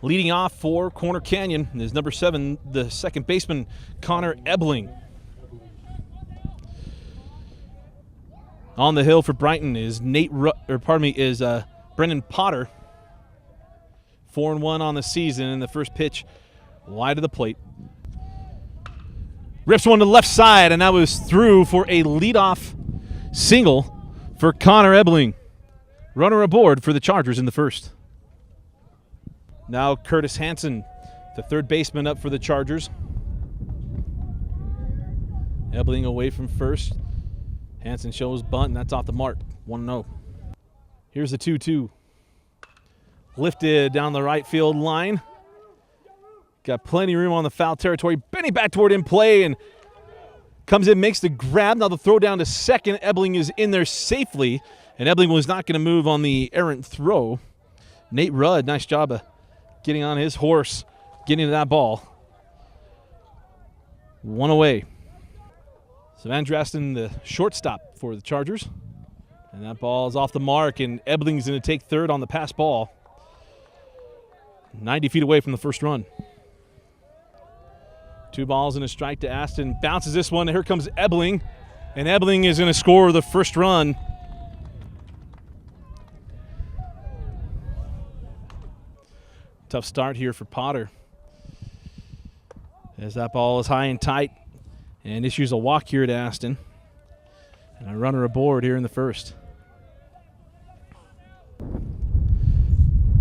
Leading off for Corner Canyon is number 7, the second baseman, Connor Ebling. On the hill for Brighton is Brendan Potter. 4-1 on the season, and the first pitch wide of the plate. Rips one to the left side, and that was through for a leadoff single for Connor Ebling. Runner aboard for the Chargers in the first. Now Curtis Hanson, the third baseman, up for the Chargers. Ebling away from first. Hanson shows bunt, and that's off the mark. 1-0. Here's the 2-2. Lifted down the right field line. Got plenty of room on the foul territory. Bending back toward in play and comes in, makes the grab. Now the throw down to second. Ebling is in there safely, and Ebling was not going to move on the errant throw. Nate Rudd, nice job of getting on his horse, getting to that ball. 1 away. So Andrew Aston, the shortstop for the Chargers. And that ball is off the mark, and Ebling's going to take third on the pass ball. 90 feet away from the first run. 2 balls and a strike to Aston. Bounces this one. Here comes Ebling, and Ebling is going to score the first run. Tough start here for Potter, as that ball is high and tight and issues a walk here to Aston. And a runner aboard here in the first.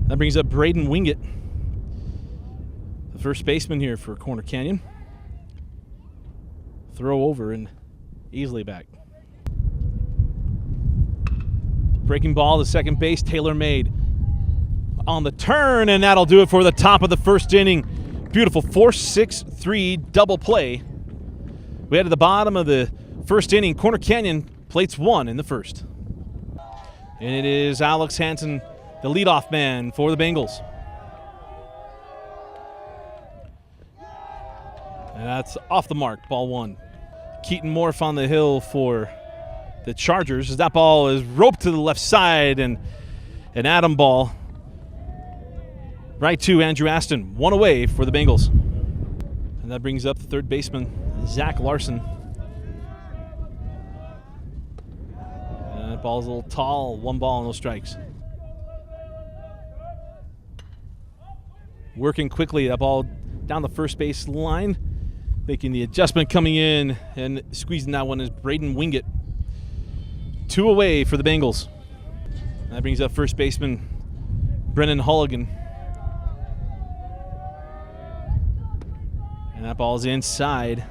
That brings up Braden Wingett, the first baseman here for Corner Canyon. Throw over and easily back. Breaking ball to second base, tailor-made. On the turn, and that'll do it for the top of the first inning. Beautiful 4-6-3 double play. We head to the bottom of the first inning. Corner Canyon plates 1 in the first. And it is Alex Hanson, the leadoff man for the Bengals. And that's off the mark, ball 1. Keaton Morph on the hill for the Chargers, as that ball is roped to the left side, and an Adam ball right to Andrew Aston. 1 away for the Bengals. And that brings up the third baseman, Zach Larson. And that ball's a little tall. 1 ball, no strikes. Working quickly, that ball down the first base line. Making the adjustment, coming in and squeezing that one is Braden Wingett. 2 away for the Bengals. That brings up first baseman Brennan Holligan. And that ball's inside.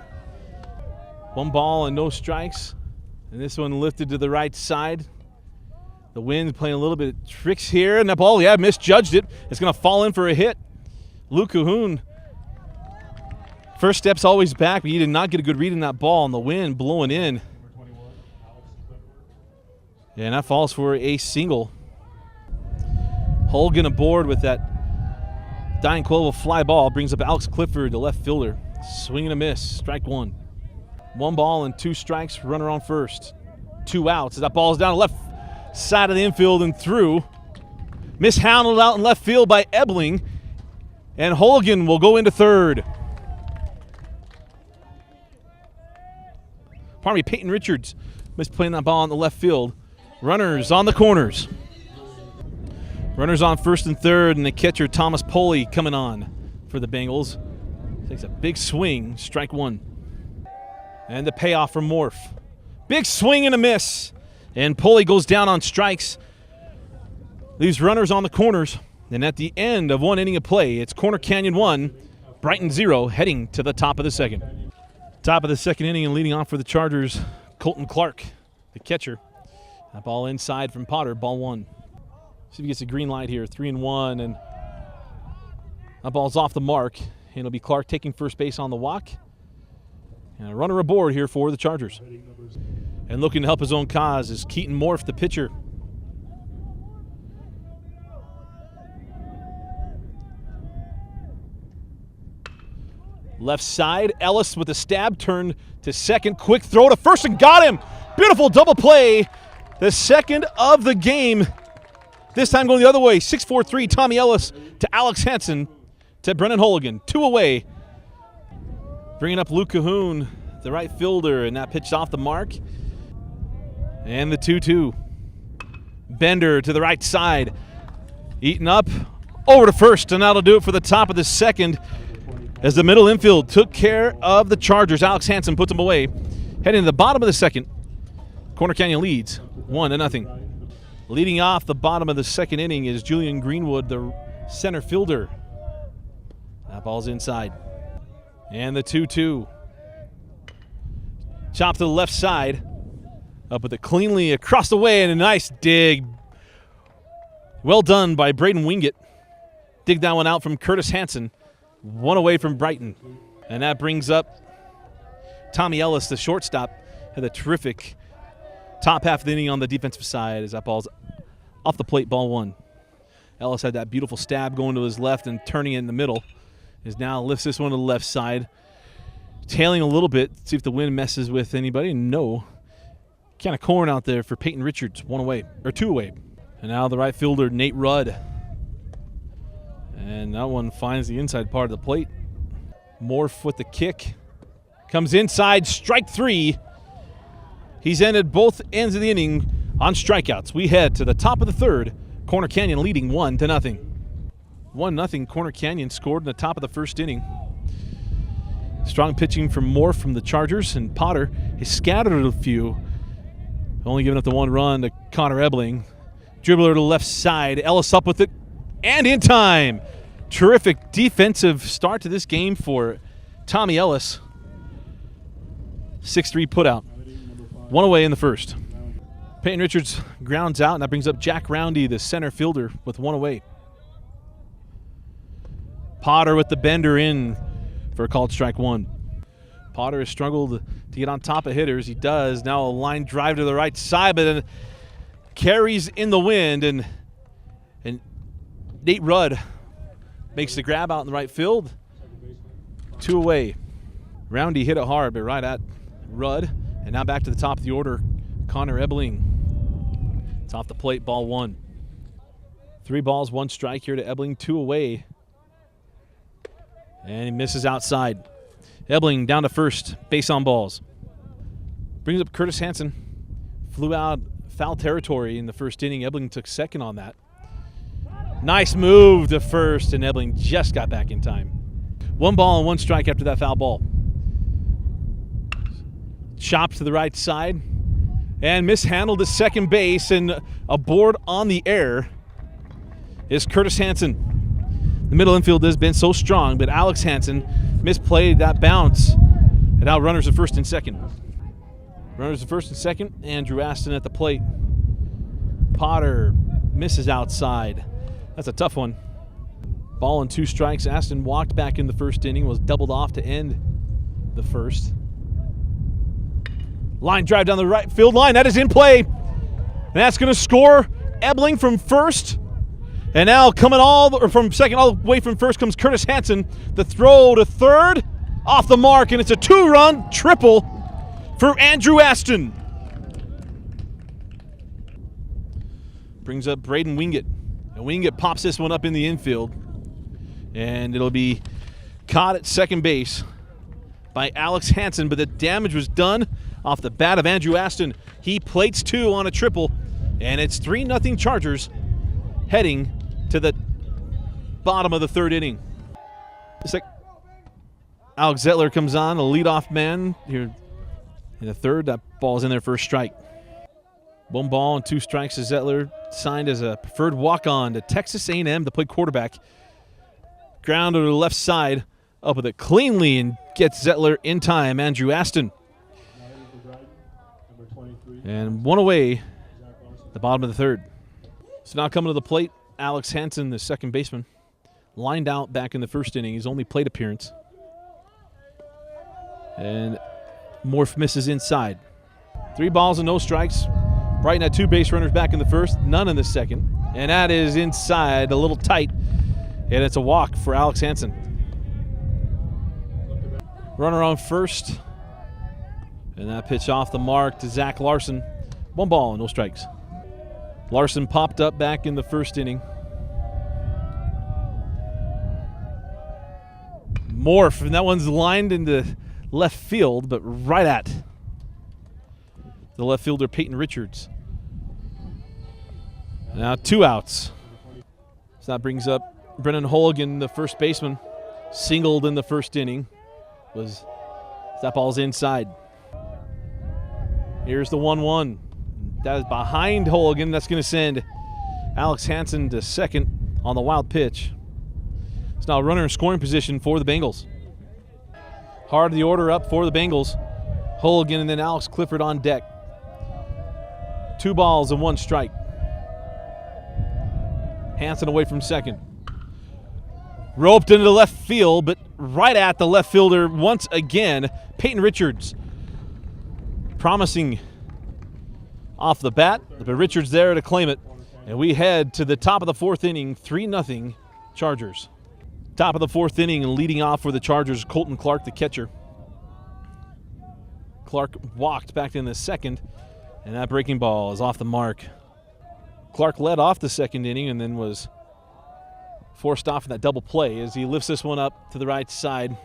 1 ball and no strikes. And this one lifted to the right side. The wind's playing a little bit of tricks here. And that ball, misjudged it. It's going to fall in for a hit. Luke Cahoon. First step's always back, but he did not get a good read on that ball, and the wind blowing in. And that falls for a single. Holgan aboard with that Dying Quill fly ball. Brings up Alex Clifford, the left fielder. Swing and a miss, strike 1. 1 ball and 2 strikes, runner on first. 2 outs as that ball is down the left side of the infield and through. Mishandled out in left field by Ebling. And Holgan will go into third. Peyton Richards misplaying that ball on the left field. Runners on the corners. Runners on first and third, and the catcher Thomas Poley coming on for the Bengals. Takes a big swing, strike 1. And the payoff from Morph. Big swing and a miss. And Poley goes down on strikes. Leaves runners on the corners. And at the end of 1 inning of play, it's Corner Canyon 1, Brighton 0, heading to the top of the second. Top of the second inning, and leading off for the Chargers, Colton Clarke, the catcher. That ball inside from Potter, ball 1. See if he gets a green light here, 3-1, and that ball's off the mark. And it'll be Clarke taking first base on the walk. And a runner aboard here for the Chargers. And looking to help his own cause is Keaton Morph, the pitcher. Left side, Ellis with a stab, turned to second. Quick throw to first and got him. Beautiful double play. The second of the game. This time going the other way. 6-4-3, Tommy Ellis to Alex Hanson. to Brennan Holigan. 2 away. Bringing up Luke Cahoon, the right fielder, and that pitch off the mark. And the 2-2. Bender to the right side. Eaten up. Over to first, and that'll do it for the top of the second as the middle infield took care of the Chargers. Alex Hanson puts them away. Heading to the bottom of the second, Corner Canyon leads 1-0. Leading off the bottom of the second inning is Julian Greenwood, the center fielder. That ball's inside. And the 2-2. Chop to the left side. Up with it cleanly across the way, and a nice dig. Well done by Braden Wingett. Dig that one out from Curtis Hanson. 1 away from Brighton. And that brings up Tommy Ellis, the shortstop, had a terrific top half of the inning on the defensive side as that ball's off the plate, ball 1. Ellis had that beautiful stab going to his left and turning it in the middle. Is now lifts this one to the left side. Tailing a little bit, see if the wind messes with anybody. No. Kind of corn out there for Peyton Richards, 1 away, or 2 away. And now the right fielder, Nate Rudd. And that one finds the inside part of the plate. Morph with the kick. Comes inside, strike 3. He's ended both ends of the inning on strikeouts. We head to the top of the third. Corner Canyon leading 1-0. 1-0. Corner Canyon scored in the top of the first inning. Strong pitching from Morph from the Chargers, and Potter has scattered a few. Only giving up the 1 run to Connor Ebling. Dribbler to the left side. Ellis up with it. And in time. Terrific defensive start to this game for Tommy Ellis. 6-3 putout. 1 away in the first. Peyton Richards grounds out, and that brings up Jack Roundy, the center fielder, with 1 away. Potter with the bender in for a called strike 1. Potter has struggled to get on top of hitters. He does. Now a line drive to the right side, but then carries in the wind, and Nate Rudd makes the grab out in the right field. 2 away. Roundy hit it hard, but right at Rudd. And now back to the top of the order, Connor Ebling. It's off the plate, ball 1. 3 balls, 1 strike here to Ebling, 2 away. And he misses outside. Ebling down to first, base on balls. Brings up Curtis Hanson. Flew out foul territory in the first inning. Ebling took second on that. Nice move to first, and Ebling just got back in time. 1 ball and 1 strike after that foul ball. Chopped to the right side and mishandled to second base, and aboard on the air is Curtis Hanson. The middle infield has been so strong, but Alex Hanson misplayed that bounce. And now runners at first and second. Runners at first and second. Andrew Aston at the plate. Potter misses outside. That's a tough one. Ball and 2 strikes. Aston walked back in the first inning, was doubled off to end the first. Line drive down the right field line. That is in play. And that's going to score Ebling from first. And now coming from second all the way from first comes Curtis Hanson. The throw to third, off the mark, and it's a 2-run triple for Andrew Aston. Brings up Braden Wingett. And Wingett pops this one up in the infield. And it'll be caught at second base by Alex Hanson, but the damage was done off the bat of Andrew Aston. He plates 2 on a triple, and it's 3-0 Chargers heading to the bottom of the third inning. Alex Zettler comes on, a leadoff man here in the third. That ball's in there for a strike. 1 ball and 2 strikes to Zettler, signed as a preferred walk-on to Texas A&M to play quarterback. Ground to the left side, up with it cleanly, and gets Zettler in time. Andrew Aston. And 1 away, the bottom of the third. So now coming to the plate, Alex Hanson, the second baseman, lined out back in the first inning. His only plate appearance. And Morph misses inside. 3 balls and no strikes. Brighton had 2 base runners back in the first, none in the second. And that is inside, a little tight. And it's a walk for Alex Hanson. Runner on first. And that pitch off the mark to Zach Larson. 1 ball and no strikes. Larson popped up back in the first inning. Morph, and that one's lined into left field, but right at the left fielder, Peyton Richards. Now 2 outs. So that brings up Brennan Holligan, the first baseman, singled in the first inning. That ball's inside. Here's the 1-1. That is behind Holligan. That's going to send Alex Hanson to second on the wild pitch. It's now a runner in scoring position for the Bengals. Hard the order up for the Bengals. Holligan and then Alex Clifford on deck. 2 balls and 1 strike. Hanson away from second. Roped into the left field, but right at the left fielder once again, Peyton Richards. Promising off the bat, but Richards there to claim it. And we head to the top of the 4th inning, 3-0 Chargers. Top of the 4th inning and leading off for the Chargers, Colton Clarke, the catcher. Clarke walked back in the second, and that breaking ball is off the mark. Clarke led off the second inning and then was forced off in that double play as he lifts this one up to the right side.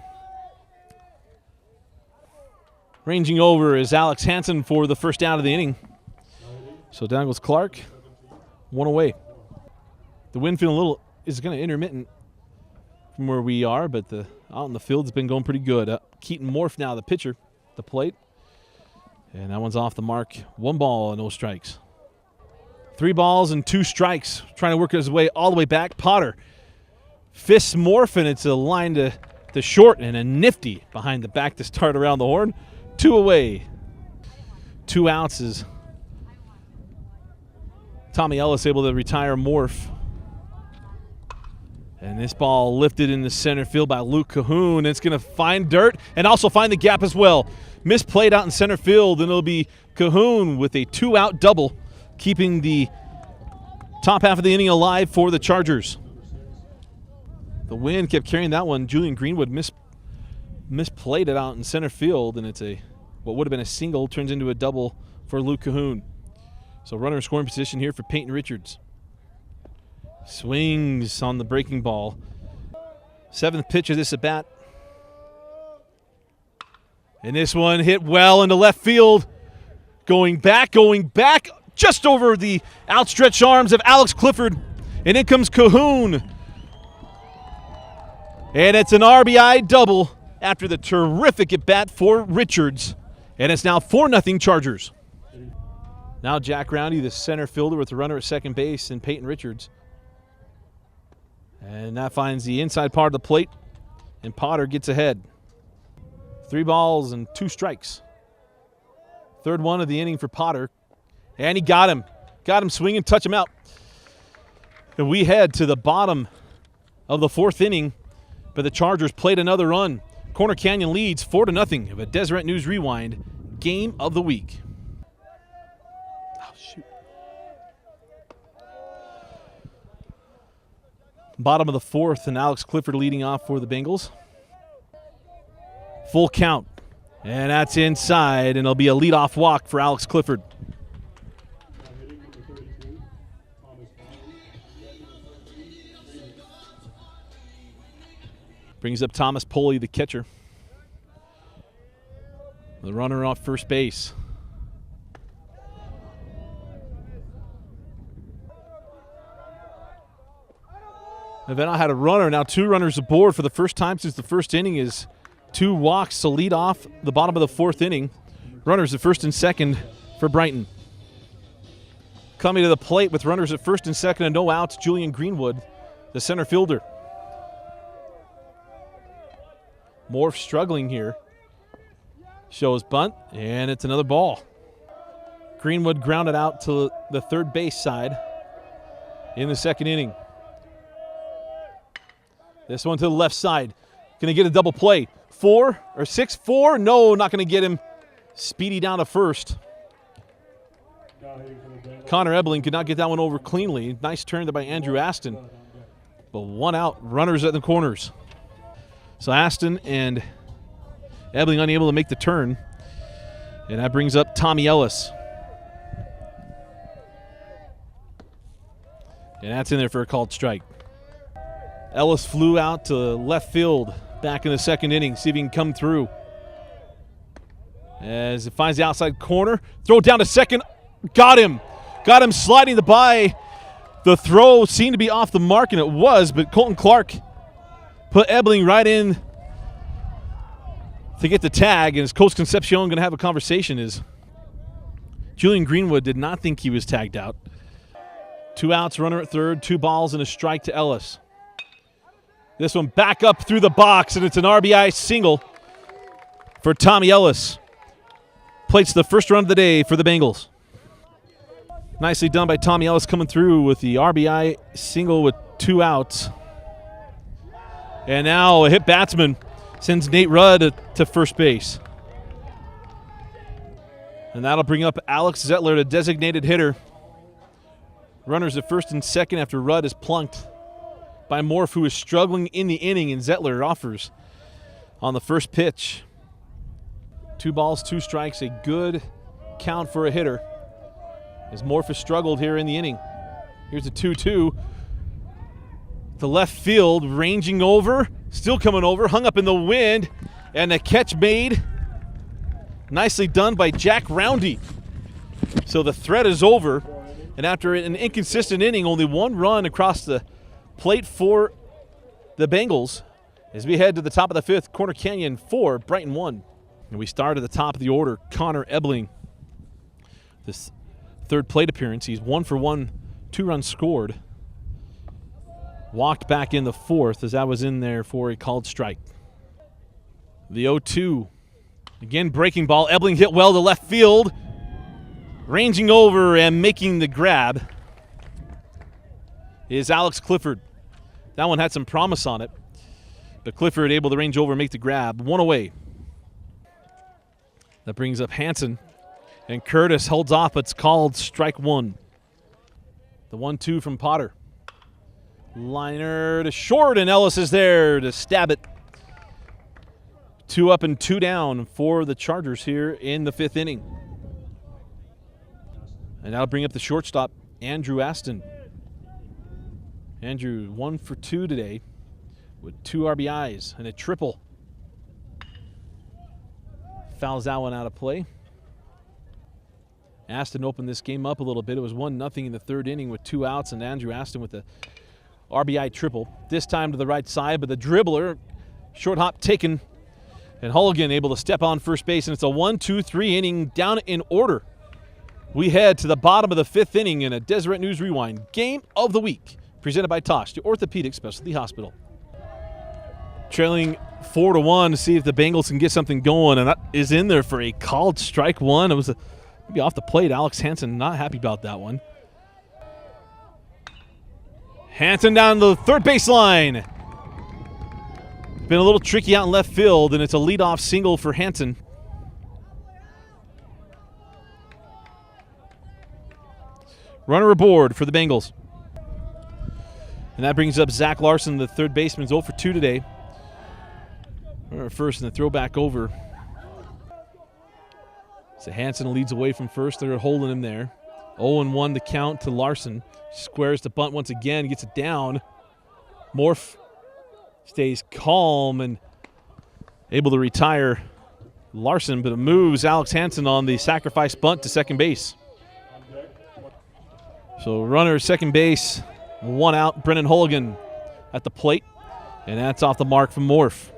Ranging over is Alex Hanson for the first out of the inning. So down goes Clarke, 1 away. The wind feeling is kind of intermittent from where we are, but out in the field has been going pretty good. Keaton Morph now, the pitcher, the plate. And that one's off the mark. 1 ball and no strikes. 3 balls and 2 strikes. Trying to work his way all the way back. Potter fists Morph, and it's a line to short and a nifty behind the back to start around the horn. 2 away. 2 outs is Tommy Ellis able to retire Morph. And this ball lifted in the center field by Luke Cahoon. It's going to find dirt and also find the gap as well. Misplayed out in center field, and it'll be Cahoon with a 2-out double, keeping the top half of the inning alive for the Chargers. The wind kept carrying that one. Julian Greenwood misplayed it out in center field, and it's what would have been a single turns into a double for Luke Cahoon. So runner in scoring position here for Peyton Richards. Swings on the breaking ball. 7th pitch of this at bat. And this one hit well into left field. Going back, just over the outstretched arms of Alex Clifford. And in comes Cahoon. And it's an RBI double after the terrific at bat for Richards. And it's now 4-0 Chargers. Now Jack Roundy, the center fielder, with the runner at second base, and Peyton Richards. And that finds the inside part of the plate, and Potter gets ahead. 3 balls and 2 strikes. 3rd one of the inning for Potter. And he got him. Got him swinging, touch him out. And we head to the bottom of the 4th inning, but the Chargers played another run. Corner Canyon leads 4-0 of a Deseret News Rewind game of the week. Oh, shoot. Bottom of the 4th, and Alex Clifford leading off for the Bengals. Full count, and that's inside, and it'll be a leadoff walk for Alex Clifford. Brings up Thomas Poley, the catcher. The runner off first base. Avena had a runner, now 2 runners aboard for the first time since the first inning is 2 walks to lead off the bottom of the 4th inning. Runners at first and second for Brighton. Coming to the plate with runners at first and second and no outs, Julian Greenwood, the center fielder. Morph struggling here. Shows bunt, and it's another ball. Greenwood grounded out to the third base side in the second inning. This one to the left side. Going to get a double play. 4 or 6-4. No, not going to get him. Speedy down to first. Connor Ebling could not get that one over cleanly. Nice turn there by Andrew Aston. But 1 out. Runners at the corners. So Aston and Ebling unable to make the turn. And that brings up Tommy Ellis. And that's in there for a called strike. Ellis flew out to left field back in the second inning. See if he can come through. As it finds the outside corner. Throw down to second. Got him. Got him sliding the by. The throw seemed to be off the mark, and it was, but Colton Clarke put Ebling right in to get the tag. And as Coach Concepcion going to have a conversation is Julian Greenwood did not think he was tagged out. 2 outs, runner at third, 2 balls and a strike to Ellis. This one back up through the box, and it's an RBI single for Tommy Ellis. Plates the first run of the day for the Bengals. Nicely done by Tommy Ellis coming through with the RBI single with 2 outs. And now a hit batsman sends Nate Rudd to first base. And that'll bring up Alex Zettler, the designated hitter. Runners at first and second after Rudd is plunked by Morph, who is struggling in the inning, and Zettler offers on the first pitch. 2 balls, 2 strikes, a good count for a hitter as Morph has struggled here in the inning. Here's a 2-2. The left field, ranging over, still coming over, hung up in the wind, and a catch made. Nicely done by Jack Roundy. So the threat is over, and after an inconsistent inning, only 1 run across the plate for the Bengals as we head to the top of the 5th, Corner Canyon 4, Brighton 1. And we start at the top of the order, Connor Ebling. This third plate appearance, he's 1 for 1, 2 runs scored. Walked back in the 4th as that was in there for a called strike. The 0-2. Again, breaking ball. Ebling hit well to left field. Ranging over and making the grab is Alex Clifford. That one had some promise on it, but Clifford able to range over and make the grab. 1 away. That brings up Hanson, and Curtis holds off. It's called strike 1. The 1-2 from Potter. Liner to short, and Ellis is there to stab it. 2 up and 2 down for the Chargers here in the 5th inning. And that'll bring up the shortstop, Andrew Aston. Andrew 1 for 2 today with 2 RBIs and a triple. Fouls that one out of play. Aston opened this game up a little bit. It was 1-0 in the 3rd inning with 2 outs, and Andrew Aston with the RBI triple. This time to the right side, but the dribbler, short hop taken, and Hulligan able to step on first base, and it's a 1-2-3 inning down in order. We head to the bottom of the 5th inning in a Deseret News Rewind Game of the Week, presented by Tosh, the Orthopedic Specialty Hospital. Trailing 4-1 to see if the Bengals can get something going, and that is in there for a called strike 1. It was maybe off the plate. Alex Hanson not happy about that one. Hanson down the third baseline. Been a little tricky out in left field, and it's a leadoff single for Hanson. Runner aboard for the Bengals. And that brings up Zach Larson, the third baseman, 0 for 2 today. Runner first, and the throw back over. So Hanson leads away from first. They're holding him there. 0-1 the count to Larson. Squares the bunt once again, gets it down. Morph stays calm and able to retire Larson, but it moves Alex Hanson on the sacrifice bunt to second base. So runner second base, 1 out. Brennan Hulligan at the plate, and that's off the mark from Morph.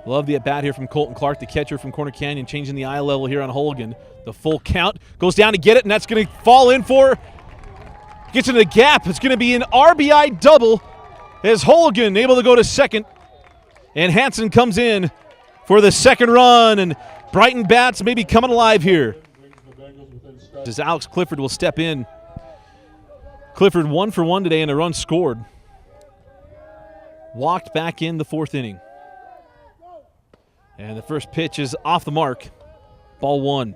Love the at-bat here from Colton Clarke, the catcher from Corner Canyon, changing the eye level here on Hulligan. The full count, goes down to get it, and that's going to fall in for, gets into the gap. It's going to be an RBI double as Hulligan able to go to second, and Hanson comes in for the second run, and Brighton bats maybe coming alive here. As Alex Clifford will step in. Clifford 1 for 1 today and a run scored. Walked back in the 4th inning. And the first pitch is off the mark. Ball 1.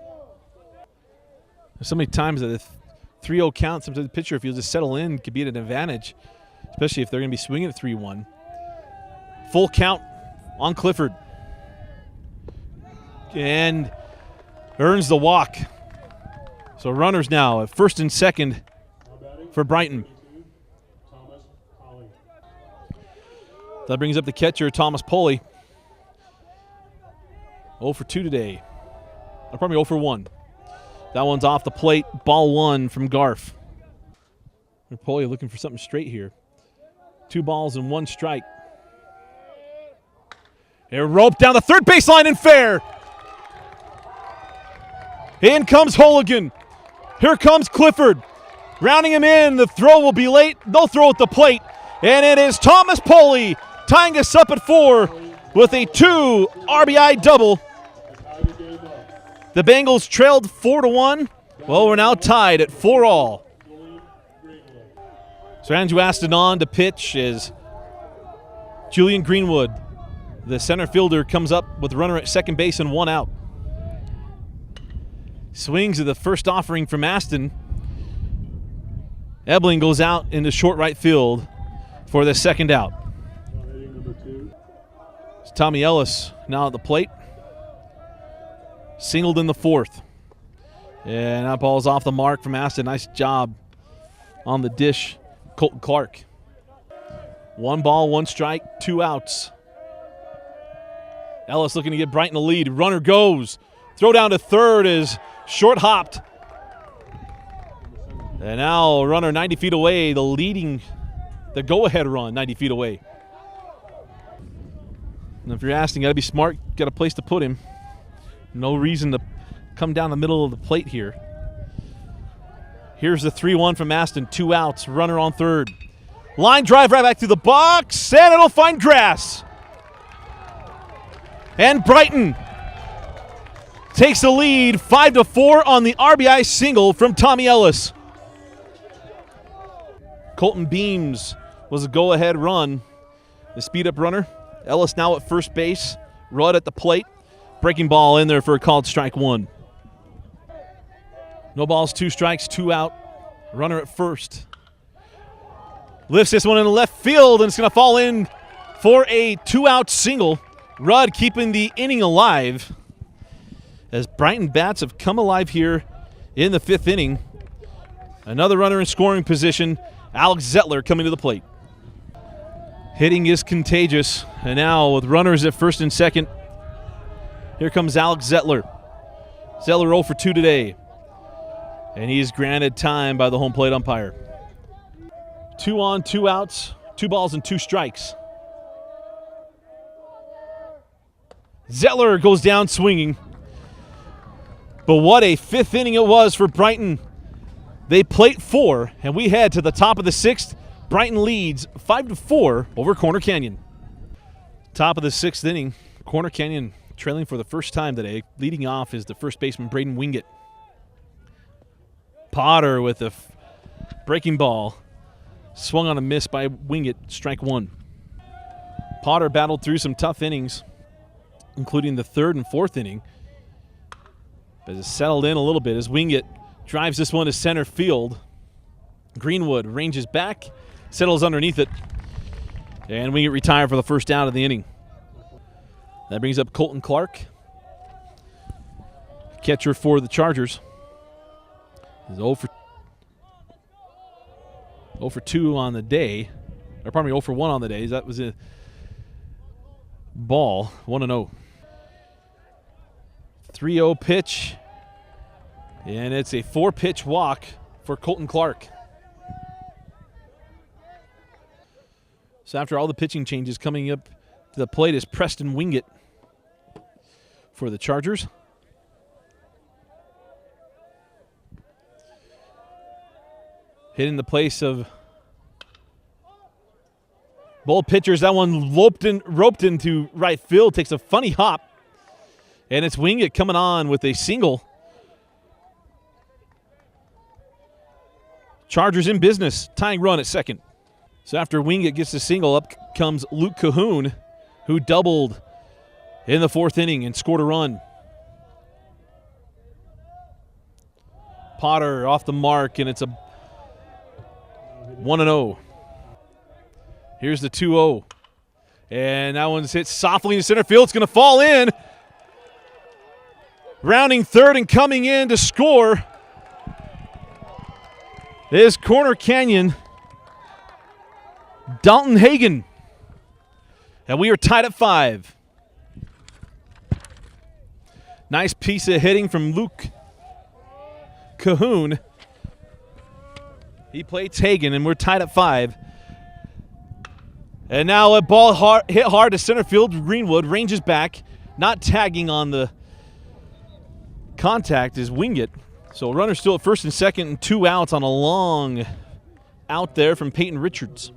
There's so many times that a 3-0 count, sometimes the pitcher, if he'll just settle in, could be at an advantage, especially if they're going to be swinging at 3-1. Full count on Clifford. And earns the walk. So runners now at first and second for Brighton. That brings up the catcher, Thomas Poley. 0 for 2 today. Or probably 0 for 1. That one's off the plate. Ball 1 from Garf. Poley looking for something straight here. 2 balls and 1 strike. They're roped down the third baseline and fair. In comes Holigan. Here comes Clifford. Rounding him in. The throw will be late. They'll throw at the plate. And it is Thomas Poley tying us up at 4 with a 2 RBI double. The Bengals trailed 4-1. Well, we're now tied at 4-all. So Andrew Aston on to pitch is Julian Greenwood. The center fielder comes up with a runner at second base and 1 out. Swings of the first offering from Aston. Ebling goes out into short right field for the second out. It's Tommy Ellis now at the plate. Singled in the 4th. And that ball's off the mark from Aston. Nice job on the dish, Colton Clarke. 1 ball, 1 strike, 2 outs. Ellis looking to get Brighton a lead. Runner goes. Throw down to third is short hopped. And now runner 90 feet away, the go-ahead run 90 feet away. And if you're asking, you got to be smart, got a place to put him. No reason to come down the middle of the plate here. Here's the 3-1 from Aston, 2 outs, runner on third. Line drive right back to the box, and it'll find grass. And Brighton takes the lead 5-4 on the RBI single from Tommy Ellis. Colton Beams was a go-ahead run. The speed-up runner. Ellis now at first base. Rudd at the plate. Breaking ball in there for a called strike 1. No balls, 2 strikes, 2 out. Runner at first. Lifts this one in the left field, and it's going to fall in for a 2-out single. Rudd keeping the inning alive as Brighton bats have come alive here in the 5th inning. Another runner in scoring position. Alex Zettler coming to the plate. Hitting is contagious, and now with runners at first and second, here comes Alex Zettler. Zettler 0 for 2 today, and he is granted time by the home plate umpire. 2 on, 2 outs, 2 balls and 2 strikes. Zettler goes down swinging, but what a 5th inning it was for Brighton. They plate 4, and we head to the top of the 6th. Brighton leads 5-4 over Corner Canyon. Top of the 6th inning, Corner Canyon trailing for the first time today. Leading off is the first baseman, Braden Wingett. Potter with a breaking ball. Swung on a miss by Wingett, strike 1. Potter battled through some tough innings, including the 3rd and 4th inning. But it's settled in a little bit as Wingett drives this one to center field. Greenwood ranges back, settles underneath it, and Wingett retired for the first out of the inning. That brings up Colton Clarke, catcher for the Chargers. He's 0 for 2 on the day, or pardon me, 0 for 1 on the day. That was a ball, 1-0. 3-0 pitch, and it's a 4-pitch walk for Colton Clarke. So after all the pitching changes, coming up to the plate is Preston Wingett for the Chargers. Hitting the place of both pitchers. That one roped into right field, takes a funny hop. And it's Wingett coming on with a single. Chargers in business, tying run at second. So after Wingett gets the single, up comes Luke Cahoon, who doubled in the 4th inning and scored a run. Potter off the mark, and it's a 1-0. Here's the 2-0. And that one's hit softly in center field. It's going to fall in. Rounding third and coming in to score is Corner Canyon, Dalton Hagan. And we are tied at 5. Nice piece of hitting from Luke Cahoon. He plays Hagen, and we're tied at 5. And now a ball hit hard to center field. Greenwood ranges back, not tagging on the contact is Wingett. So runner still at first and second and 2 outs on a long out there from Peyton Richards.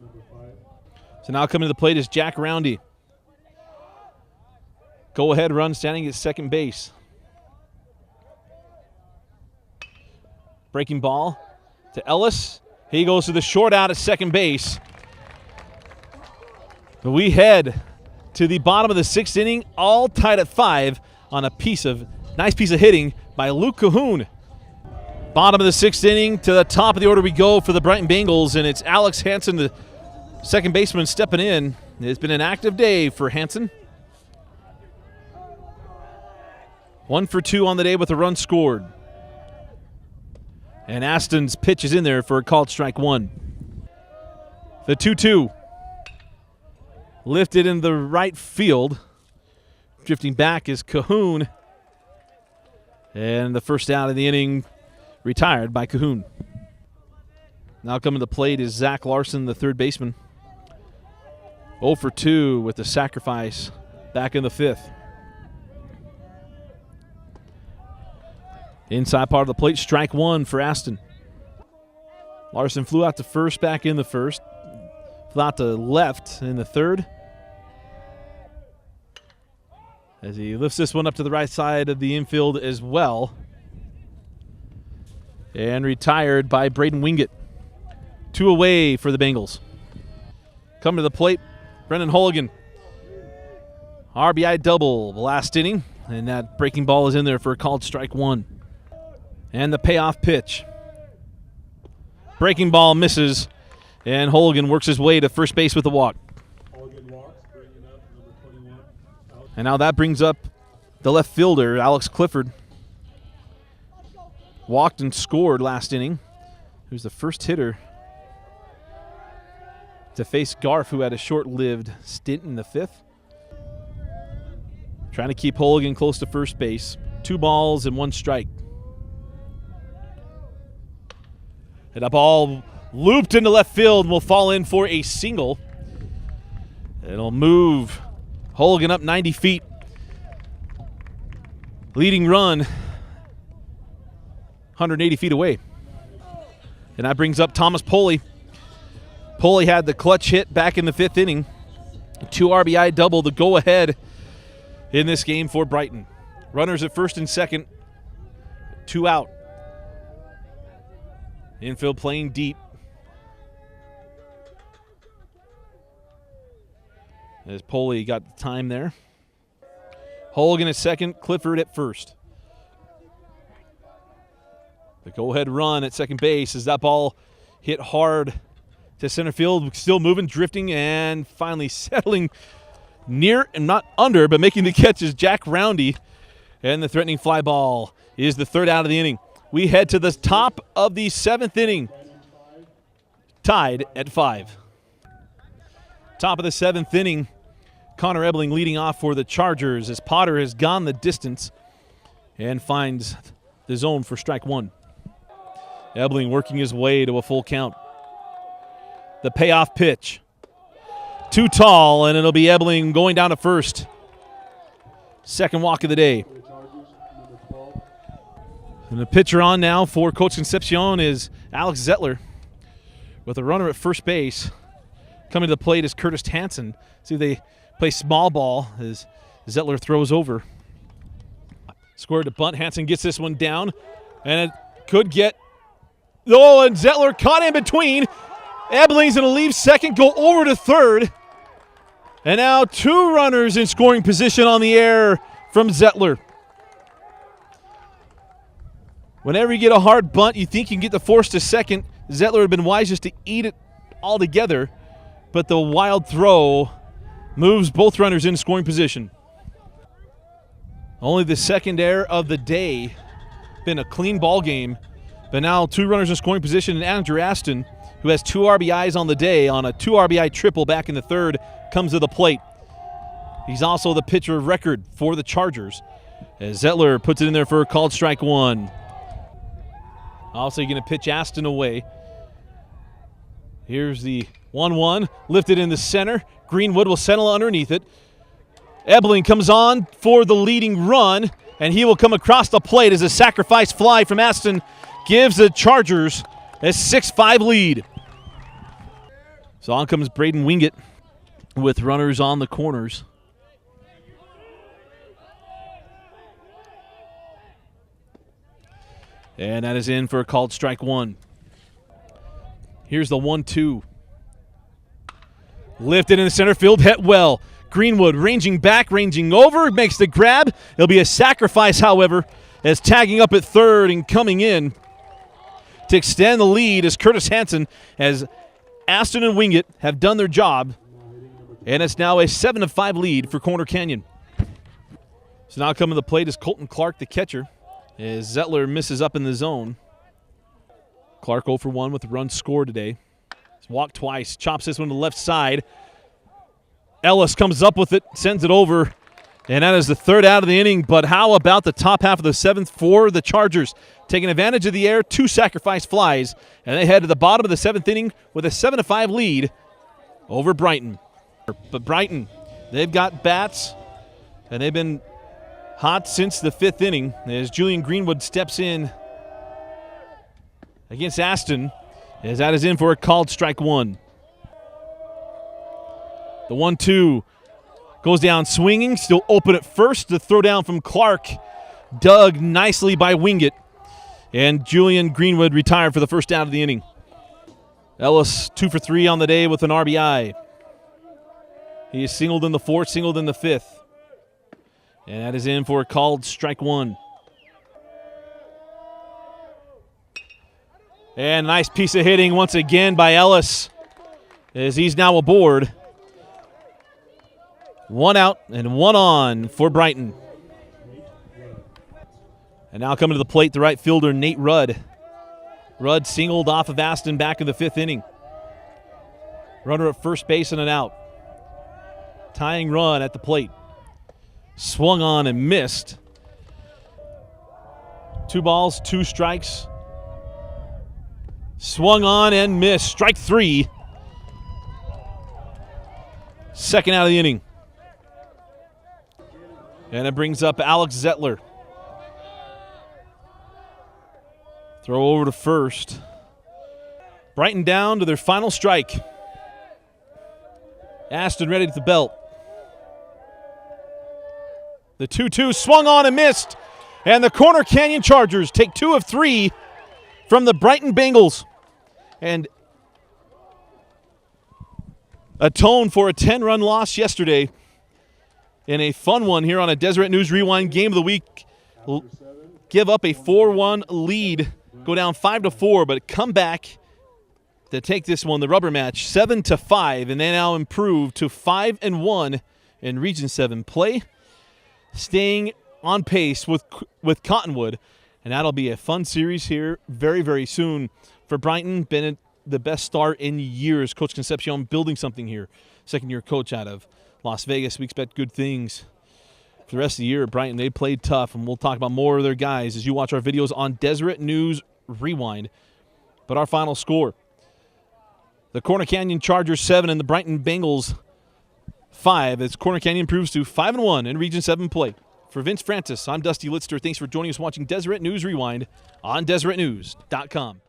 So now coming to the plate is Jack Roundy. Go ahead run standing at second base. Breaking ball to Ellis. He goes to the short out at second base. But we head to the bottom of the 6th inning, all tied at 5 on a nice piece of hitting by Luke Cahoon. Bottom of the 6th inning, to the top of the order we go for the Brighton Bengals, and it's Alex Hanson, the second baseman, stepping in. It's been an active day for Hanson. 1 for 2 on the day with a run scored. And Aston's pitch is in there for a called strike 1. The 2-2. Lifted in the right field. Drifting back is Cahoon. And the first out of the inning retired by Cahoon. Now coming to the plate is Zach Larson, the third baseman. 0 for 2 with the sacrifice back in the 5th. Inside part of the plate, strike 1 for Aston. Larson flew out to first, back in the first. Flew out to left in the third. As he lifts this one up to the right side of the infield as well. And retired by Braden Wingett. 2 away for the Bengals. Coming to the plate, Brendan Holligan. RBI double the last inning. And that breaking ball is in there for a called strike 1. And the payoff pitch. Breaking ball misses. And Holligan works his way to first base with a walk. And now that brings up the left fielder, Alex Clifford. Walked and scored last inning. Who's the first hitter to face Garf, who had a short-lived stint in the 5th. Trying to keep Holligan close to first base. 2 balls and 1 strike. And a ball looped into left field and will fall in for a single. It'll move Holligan up 90 feet. Leading run 180 feet away. And that brings up Thomas Poley. Poley had the clutch hit back in the 5th inning. 2 RBI double, the go-ahead in this game for Brighton. Runners at first and second. 2 out. Infield playing deep. As Poley got the time there. Holligan at second, Clifford at first. The go-ahead run at second base as that ball hit hard to center field. Still moving, drifting, and finally settling near and not under, but making the catch is Jack Roundy. And the threatening fly ball is the 3rd out of the inning. We head to the top of the 7th inning, tied at 5. Top of the 7th inning, Connor Ebling leading off for the Chargers as Potter has gone the distance and finds the zone for strike 1. Ebling working his way to a full count. The payoff pitch. Too tall, and it'll be Ebling going down to first. Second walk of the day. And the pitcher on now for Coach Concepcion is Alex Zettler with a runner at first base. Coming to the plate is Curtis Hanson. See, they play small ball as Zettler throws over. Squared to bunt. Hanson gets this one down, and it could get. Oh, and Zettler caught in between. Ebling's going to leave second, go over to third. And now 2 runners in scoring position on the air from Zettler. Whenever you get a hard bunt, you think you can get the force to second. Zettler had been wise just to eat it all together, but the wild throw moves both runners in scoring position. Only the second error of the day. Been a clean ball game, but now 2 runners in scoring position, and Andrew Aston, who has 2 RBIs on the day on a 2 RBI triple back in the 3rd, comes to the plate. He's also the pitcher of record for the Chargers. As Zettler puts it in there for a called strike one. Also going to pitch Aston away. Here's the 1-1, lifted in the center. Greenwood will settle underneath it. Ebling comes on for the leading run, and he will come across the plate as a sacrifice fly from Aston gives the Chargers a 6-5 lead. So on comes Braden Wingett with runners on the corners. And that is in for a called strike one. Here's the 1-2. Lifted in the center field, hit well. Greenwood ranging back, ranging over, makes the grab. It'll be a sacrifice, however, as tagging up at third and coming in to extend the lead is Curtis Hanson, as Aston and Wingett have done their job. And it's now a 7-5 lead for Corner Canyon. So now coming to the plate is Colton Clarke, the catcher, as Zettler misses up in the zone. Clarke 0 for 1 with a run scored today. He's walked twice, chops this one to the left side. Ellis comes up with it, sends it over, and that is the third out of the inning. But how about the top half of the seventh for the Chargers? Taking advantage of the air, 2 sacrifice flies, and they head to the bottom of the seventh inning with a 7-5 lead over Brighton. But Brighton, they've got bats, and they've been hot since the 5th inning as Julian Greenwood steps in against Aston, as that is in for a called strike one. The 1-2 goes down swinging, still open at first. The throw down from Clarke, dug nicely by Wingett, and Julian Greenwood retired for the first out of the inning. Ellis 2 for 3 on the day with an RBI. He is singled in the 4th, singled in the 5th. And that is in for a called strike one. And a nice piece of hitting once again by Ellis, as he's now aboard. 1 out and 1 on for Brighton. And now coming to the plate, the right fielder, Nate Rudd. Rudd singled off of Aston back in the 5th inning. Runner at first base and an out. Tying run at the plate. Swung on and missed. 2 balls, 2 strikes. Swung on and missed. Strike 3. Second out of the inning. And it brings up Alex Zettler. Throw over to first. Brighton down to their final strike. Aston ready at the belt. The 2-2 swung on and missed. And the Corner Canyon Chargers take 2 of 3 from the Brighton Bengals and atone for a 10-run loss yesterday in a fun one here on a Deseret News Rewind Game of the Week. Give up a 4-1 lead, go down 5-4, but come back to take this one, the rubber match, 7-5, and they now improve to 5-1 in Region 7 play, staying on pace with Cottonwood. And that'll be a fun series here very, very soon for Brighton. Been the best start in years. Coach Concepcion building something here. Second-year coach out of Las Vegas. We expect good things for the rest of the year at Brighton. They played tough, and we'll talk about more of their guys as you watch our videos on Deseret News Rewind. But our final score, the Corner Canyon Chargers 7 and the Brighton Bengals 5, as Corner Canyon improves to 5-1 in Region 7 play. For Vince Francis, I'm Dusty Litster. Thanks for joining us watching Deseret News Rewind on DeseretNews.com.